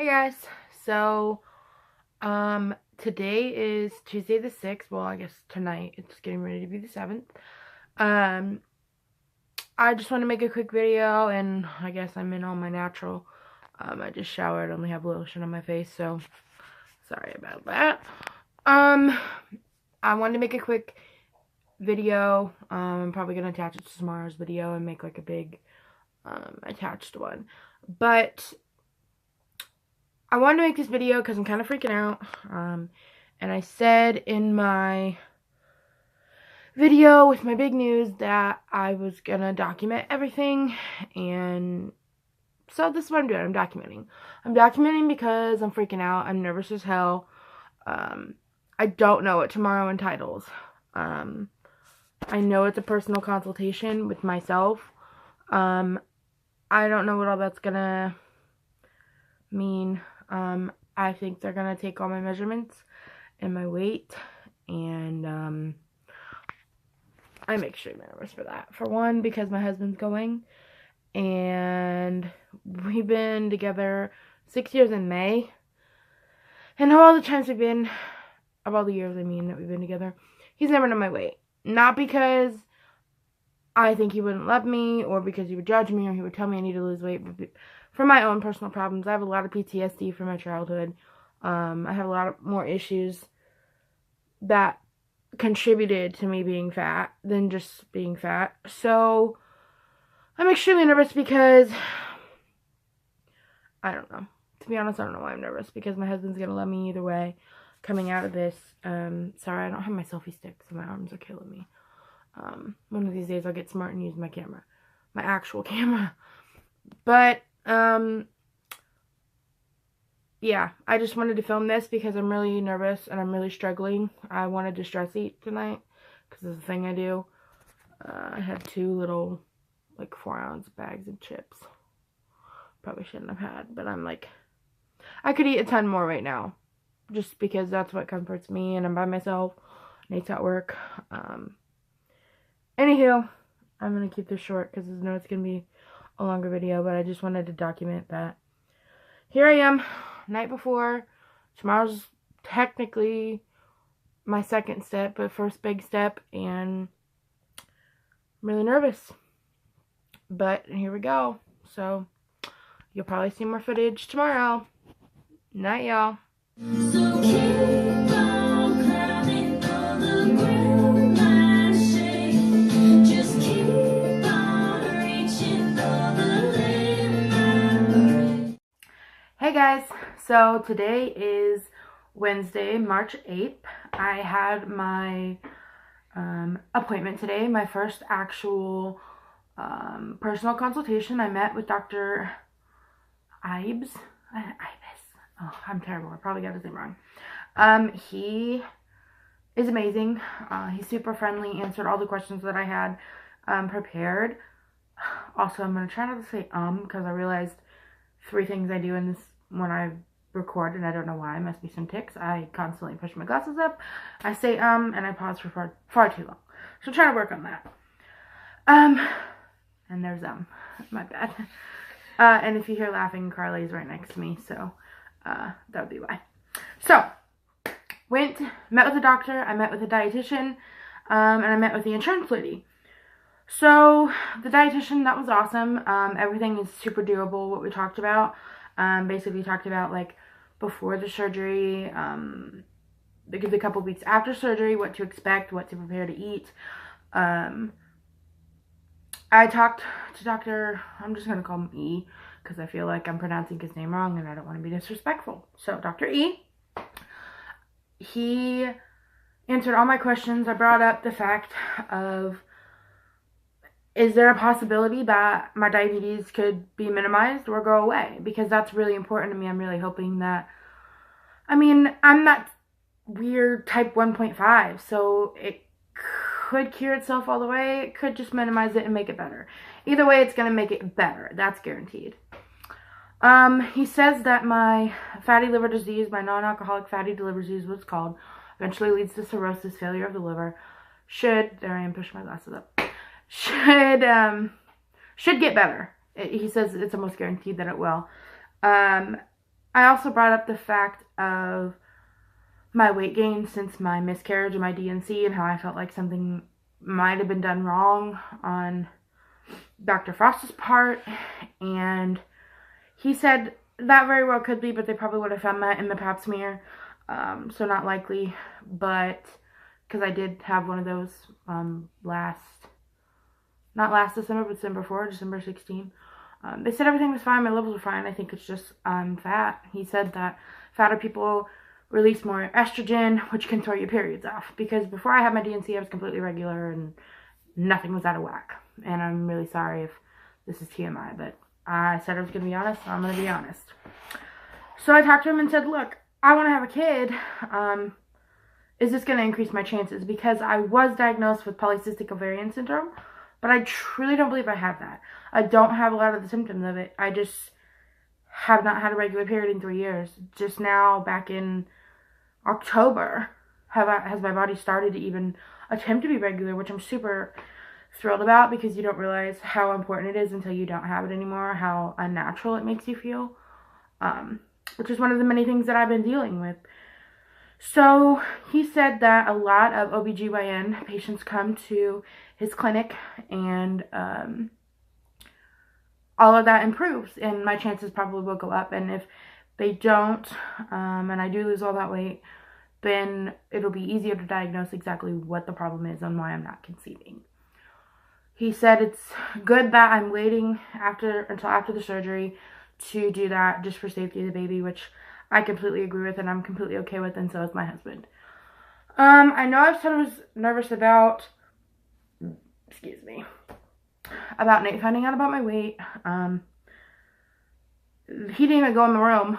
Hey guys, so today is Tuesday the 6th. Well, I guess tonight it's getting ready to be the 7th. I just want to make a quick video, and I guess I'm in all my natural. I just showered, only have lotion on my face, so sorry about that. I wanted to make a quick video. I'm probably gonna attach it to tomorrow's video and make like a big attached one, but I wanted to make this video because I'm kind of freaking out, and I said in my video with my big news that I was gonna document everything, and so this is what I'm doing. I'm documenting because I'm freaking out. I'm nervous as hell. I don't know what tomorrow entitles. I know it's a personal consultation with myself. I don't know what all that's gonna mean. I think they're gonna take all my measurements and my weight, and I'm extremely nervous for that. For one, because my husband's going, and we've been together 6 years in May, and of all the times we've been, of all the years that we've been together, he's never known my weight. Not because I think he wouldn't love me, or because he would judge me, or he would tell me I need to lose weight, but for my own personal problems. I have a lot of PTSD from my childhood. I have a lot of more issues that contributed to me being fat than just being fat. So I'm extremely nervous because I don't know. To be honest, I don't know why I'm nervous, because my husband's gonna love me either way coming out of this. Sorry, I don't have my selfie stick, so my arms are killing me. One of these days I'll get smart and use my camera. My actual camera. But yeah, I just wanted to film this because I'm really nervous and I'm really struggling. I wanted to stress eat tonight because it's a thing I do. I had 2 little, like, 4-ounce bags of chips. Probably shouldn't have had, but I'm like, I could eat a ton more right now, just because that's what comforts me, and I'm by myself. Nate's at work. Anywho, I'm gonna keep this short because I know it's gonna be a longer video, but I just wanted to document that. Here I am, night before. Tomorrow's technically my second step, but first big step, and I'm really nervous. But here we go. So you'll probably see more footage tomorrow. Night, y'all. So keep on climbing for the ground, my shade. Just keep on reaching for the land. Hey guys, so today is Wednesday, March 8th. I had my appointment today, my first actual personal consultation. I met with Dr. Ibs. Oh, I'm terrible. I probably got his name wrong. He is amazing. He's super friendly, answered all the questions that I had prepared. Also, I'm going to try not to say because I realized 3 things I do in this when I record, and I don't know why. It must be some tics. I constantly push my glasses up. I say and I pause for far too long. So I'm trying to work on that. And there's my bad. And if you hear laughing, Carly's right next to me, so that would be why. So, met with the doctor, I met with a dietitian, and I met with the insurance lady. So, the dietitian, that was awesome. Everything is super doable, what we talked about. Basically talked about, like, before the surgery, the couple weeks after surgery, what to expect, what to prepare to eat. I talked to Dr. I'm just going to call him E, because I feel like I'm pronouncing his name wrong and I don't want to be disrespectful. So, Dr. E, he answered all my questions. I brought up the fact of, is there a possibility that my diabetes could be minimized or go away? Because that's really important to me. I'm really hoping that, I'm not weird type 1.5, so it could cure itself all the way. It could just minimize it and make it better. Either way, it's going to make it better. That's guaranteed. He says that my fatty liver disease, my non-alcoholic fatty liver disease, what it's called, eventually leads to cirrhosis, failure of the liver, there I am pushing my glasses up, should get better. He says it's almost guaranteed that it will. I also brought up the fact of my weight gain since my miscarriage and my D&C, and how I felt like something might have been done wrong on Dr. Frost's part, and he said that very well could be, but they probably would have found that in the pap smear, so not likely, but because I did have one of those not last December, but December 4, December 16. They said everything was fine, my levels were fine. I think it's just fat. He said that fatter people release more estrogen, which can throw your periods off. Because before I had my D&C, I was completely regular and nothing was out of whack. And I'm really sorry if this is TMI, but I said I was going to be honest, so I'm going to be honest. So I talked to him and said, look, I want to have a kid. Is this going to increase my chances? Because I was diagnosed with polycystic ovarian syndrome, but I truly don't believe I have that. I don't have a lot of the symptoms of it. I just have not had a regular period in 3 years. Just now, back in October, has my body started to even attempt to be regular, which I'm super thrilled about, because you don't realize how important it is until you don't have it anymore, how unnatural it makes you feel, which is one of the many things that I've been dealing with. So he said that a lot of OBGYN patients come to his clinic, and all of that improves, and my chances probably will go up. And if they don't, and I do lose all that weight, then it'll be easier to diagnose exactly what the problem is and why I'm not conceiving. He said it's good that I'm waiting until after the surgery to do that, just for safety of the baby, which I completely agree with and I'm completely okay with, and so is my husband. I know I've said I was nervous about, about Nate finding out about my weight. He didn't even go in the room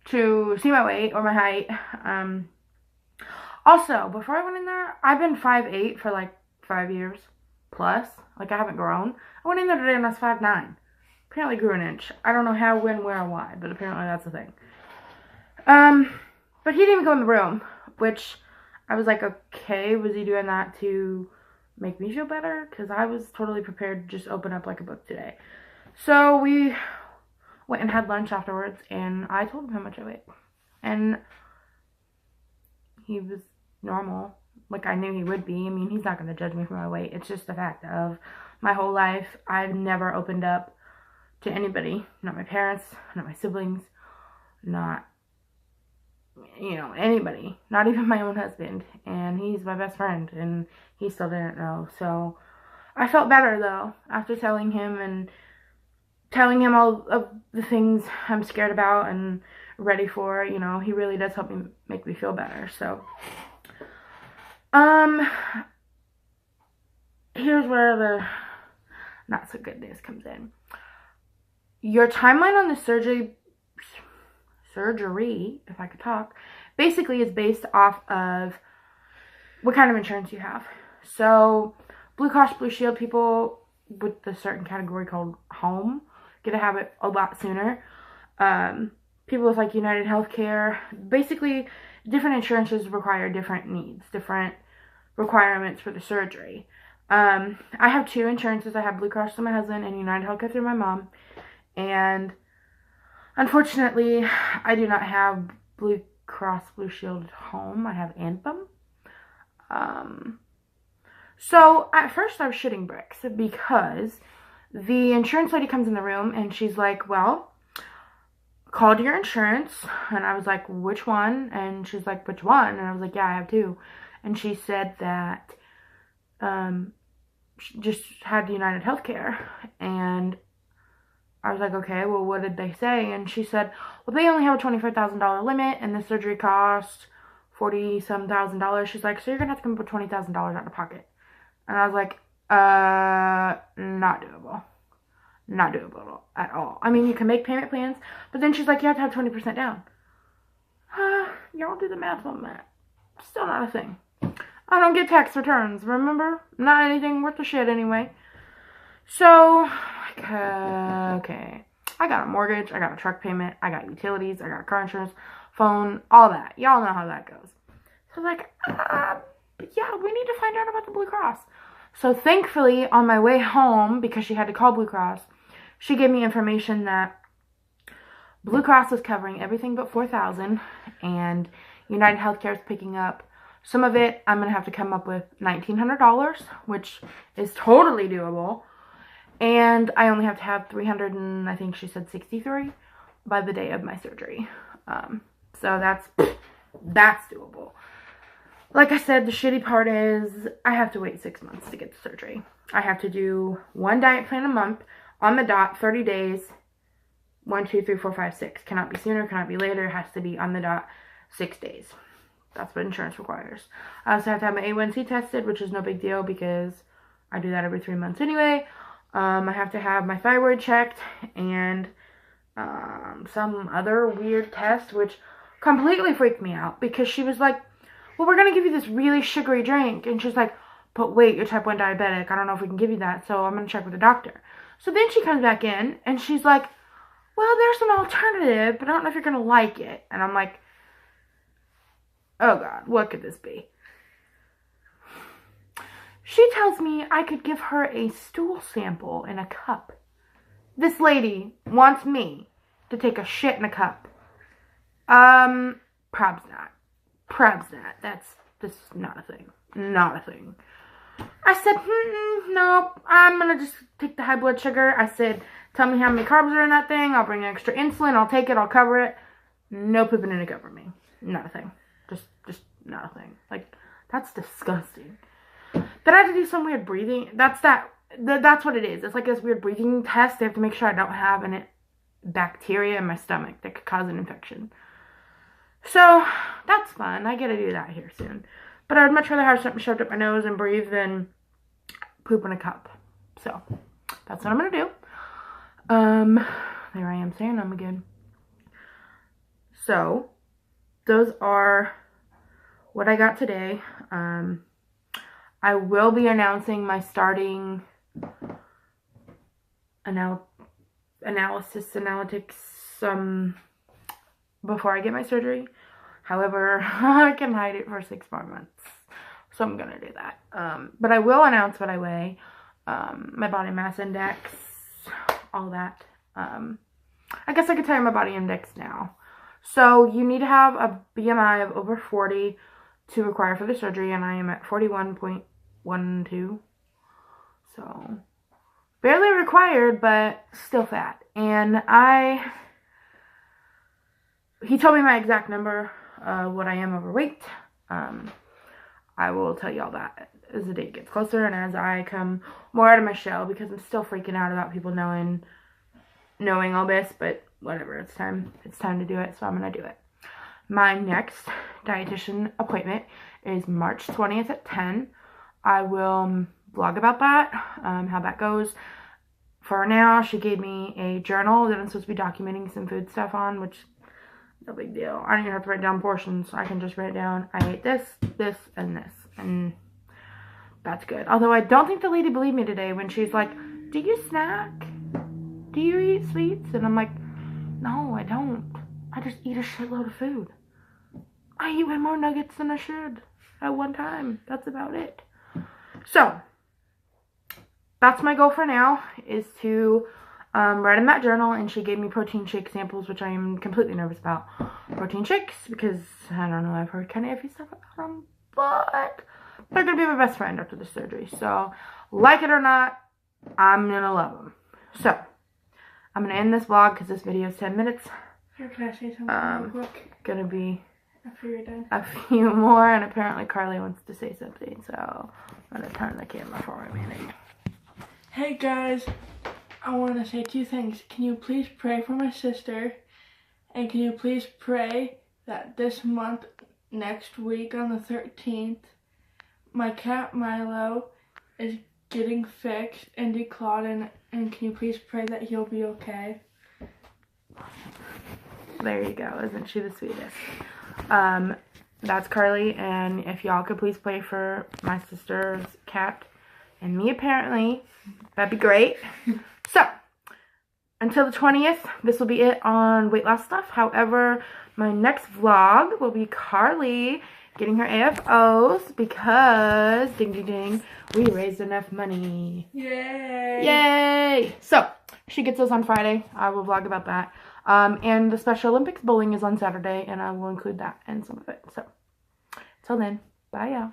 to see my weight or my height. Also, before I went in there, I've been 5'8" for like 5 years plus. Like, I haven't grown. I went in there today and I was 5'9". Apparently grew an inch. I don't know how, when, where, or why, but apparently that's the thing. But he didn't even go in the room, which I was like, okay, was he doing that to make me feel better? Because I was totally prepared to just open up like a book today. So we went and had lunch afterwards, and I told him how much I weighed. And he was normal, like I knew he would be. I mean, he's not going to judge me for my weight. It's just the fact of my whole life, I've never opened up to anybody. Not my parents, not my siblings, not, anybody. Not even my own husband. And he's my best friend, and he still didn't know. So I felt better, though, after telling him all of the things I'm scared about and ready for. He really does help me, make me feel better. So here's where the not so good news comes in. Your timeline on the surgery, if I could talk, basically is based off of what kind of insurance you have. So Blue Cross Blue Shield people with the certain category called home get to have it a lot sooner. People with like United Healthcare, basically different insurances require different needs, different requirements for the surgery. I have two insurances. I have Blue Cross through my husband and United Healthcare through my mom. And unfortunately, I do not have Blue Cross Blue Shield at home. I have Anthem. So at first I was shitting bricks because the insurance lady comes in the room and she's like, well, called your insurance. And I was like, which one? And she's like, which one? And I was like, yeah, I have two. And she said that she just had United Healthcare. And I was like, okay, well, what did they say? And she said, well, they only have a $25,000 limit, and the surgery cost $40-some thousand. She's like, so you're going to have to come up with $20,000 out of pocket. And I was like, not doable. Not doable at all. I mean, you can make payment plans, but then she's like, you have to have 20% down. Y'all do the math on that. Still not a thing. I don't get tax returns, remember? Not anything worth a shit anyway. So, okay. I got a mortgage, I got a truck payment, I got utilities, I got car insurance, phone, all that. Y'all know how that goes. So I was like, yeah, we need to find out about the Blue Cross. So thankfully, on my way home, because she had to call Blue Cross, she gave me information that Blue Cross is covering everything but $4,000, and United Healthcare is picking up some of it. I'm going to have to come up with $1,900, which is totally doable. And I only have to have 300 and I think she said 63 by the day of my surgery. So that's doable. Like I said, the shitty part is I have to wait 6 months to get the surgery. I have to do one diet plan a month on the dot, 30 days. 1, 2, 3, 4, 5, 6. Cannot be sooner, cannot be later. Has to be on the dot 6 days. That's what insurance requires. I also have to have my A1C tested, which is no big deal because I do that every 3 months anyway. I have to have my thyroid checked and some other weird test, which completely freaked me out because she was like, well, we're going to give you this really sugary drink. And she's like, but wait, you're type 1 diabetic. I don't know if we can give you that, so I'm going to check with the doctor. So then she comes back in and she's like, well, there's an alternative, but I don't know if you're going to like it. And I'm like, oh God, what could this be? She tells me I could give her a stool sample in a cup. This lady wants me to take a shit in a cup. Probably not. This is not a thing. Not a thing. I said, no, I'm going to just take the high blood sugar. I said, tell me how many carbs are in that thing. I'll bring extra insulin. I'll take it. I'll cover it. No pooping in a cup for me. Not a thing. Just not a thing. Like, that's disgusting. Then I have to do some weird breathing. That's what it is. It's like this weird breathing test. They have to make sure I don't have any bacteria in my stomach that could cause an infection. So, that's fun. I get to do that here soon. But I would much rather have something shoved up my nose and breathe than poop in a cup. So, that's what I'm going to do. There I am saying I'm again. So, those are what I got today. I will be announcing my starting analytics before I get my surgery. However, I can hide it for 6 more months. So I'm going to do that. But I will announce what I weigh. My body mass index, all that. I guess I could tell you my body index now. So you need to have a BMI of over 40 to require for the surgery. And I am at 41.12. So barely required, but still fat. And he told me my exact number of what I am overweight. I will tell you all that as the date gets closer and as I come more out of my shell, because I'm still freaking out about people knowing all this, but whatever, it's time to do it, so I'm gonna do it. My next dietitian appointment is March 20th at 10. I will vlog about that, how that goes. For now, she gave me a journal that I'm supposed to be documenting some food stuff on, which no big deal. I don't even have to write down portions. I can just write down, I ate this, this, and this. And that's good. Although I don't think the lady believed me today when she's like, do you snack? Do you eat sweets? And I'm like, no, I don't. I just eat a shitload of food. I eat way more nuggets than I should at one time. That's about it. So, that's my goal for now, is to write in that journal. And she gave me protein shake samples, which I am completely nervous about. Protein shakes, because, I don't know, I've heard kind of iffy stuff about them. But they're going to be my best friend after the surgery. So, like it or not, I'm going to love them. So, I'm going to end this vlog because this video is 10 minutes. Here, can I say something real quick? Going to be after you're done. A few more, and apparently Carly wants to say something. So, I'm going to turn the camera for a minute. Hey guys, I want to say 2 things. Can you please pray for my sister? And can you please pray that this month, next week on the 13th, my cat Milo is getting fixed and declawed, and can you please pray that he'll be okay? There you go. Isn't she the sweetest? That's Carly, and if y'all could please pray for my sister's cat and me, apparently, that'd be great. So, until the 20th, this will be it on weight loss stuff. However, my next vlog will be Carly getting her AFOs because, ding, ding, ding, we raised enough money. Yay! Yay! So, she gets those on Friday. I will vlog about that. And the Special Olympics bowling is on Saturday, and I will include that and some of it. So, till then, bye y'all.